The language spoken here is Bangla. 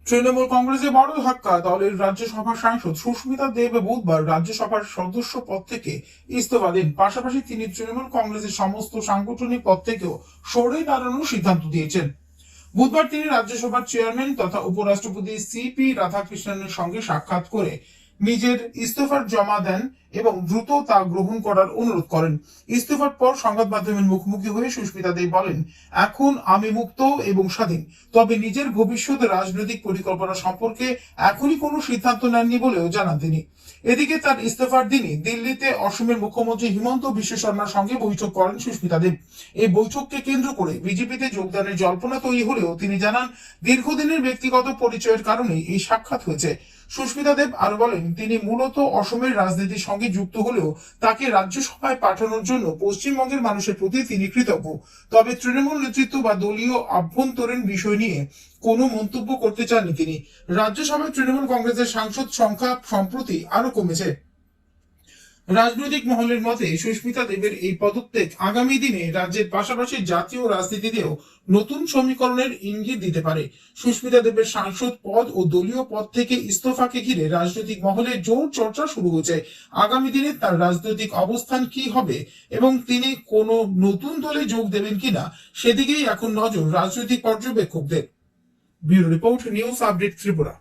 তৃণমূল কংগ্রেসে বড় ধাক্কা। দলের রাজ্যসভার সাংসদ সুস্মিতা দেব বুধবার রাজ্যসভার সদস্য পদ থেকে ইস্তফা দেন। পাশাপাশি তিনি তৃণমূল কংগ্রেসের সমস্ত সাংগঠনিক পদ থেকেও সরে দাঁড়ানোর সিদ্ধান্ত দিয়েছেন। বুধবার তিনি রাজ্যসভার চেয়ারম্যান তথা উপরাষ্ট্রপতি সিপি রাধাকৃষ্ণনের সঙ্গে সাক্ষাৎ করে নিজের ইস্তফার জমা দেন এবং দ্রুত তা গ্রহণ করার অনুরোধ করেন। ইস্তফার পর সংবাদ মাধ্যমের মুখোমুখি হয়ে সুস্মিতা দেব বলেন, এখন আমি মুক্ত এবং স্বাধীন, তবে নিজের ভবিষ্যৎ রাজনৈতিক পরিকল্পনা সম্পর্কে এখনই কোনো সিদ্ধান্ত নেননি বলেও জানান তিনি। এদিকে তার ইস্তফার দিনই দিল্লিতে অসমের মুখ্যমন্ত্রী হিমন্ত বিশ্ব শর্মার সঙ্গে বৈঠক করেন সুস্মিতা দেব। এই বৈঠককে কেন্দ্র করে বিজেপিতে যোগদানের জল্পনা তৈরি হলেও তিনি জানান, দীর্ঘদিনের ব্যক্তিগত পরিচয়ের কারণে এই সাক্ষাৎ হয়েছে। সুস্মিতা দেব আরো বলেন, তিনি মূলত অসমের রাজনীতির সঙ্গে যুক্ত হলেও তাকে রাজ্যসভায় পাঠানোর জন্য পশ্চিমবঙ্গের মানুষের প্রতি তিনি কৃতজ্ঞ। তবে তৃণমূল নেতৃত্ব বা দলীয় আভ্যন্তরীণ বিষয় নিয়ে কোনো মন্তব্য করতে চাননি তিনি। রাজ্যসভায় তৃণমূল কংগ্রেসের সাংসদ সংখ্যা সম্প্রতি আরো কমেছে। রাজনৈতিক মহলের মতে সুস্মিতা দেবের এই পদত্যাগ আগামী দিনে রাজ্যের পাশাপাশি জাতীয় রাজনীতিতেও নতুন সমীকরণের ইঙ্গিত দিতে পারে। সুস্মিতা দেবের সাংসদ পদ ও দলীয় পদ থেকে ইস্তফাকে ঘিরে রাজনৈতিক মহলে জোর চর্চা শুরু হয়েছে। আগামী দিনে তার রাজনৈতিক অবস্থান কি হবে এবং তিনি কোনো নতুন দলে যোগ দেবেন কিনা সেদিকেই এখন নজর রাজনৈতিক পর্যবেক্ষকদের। Bureau report, news update Tripura.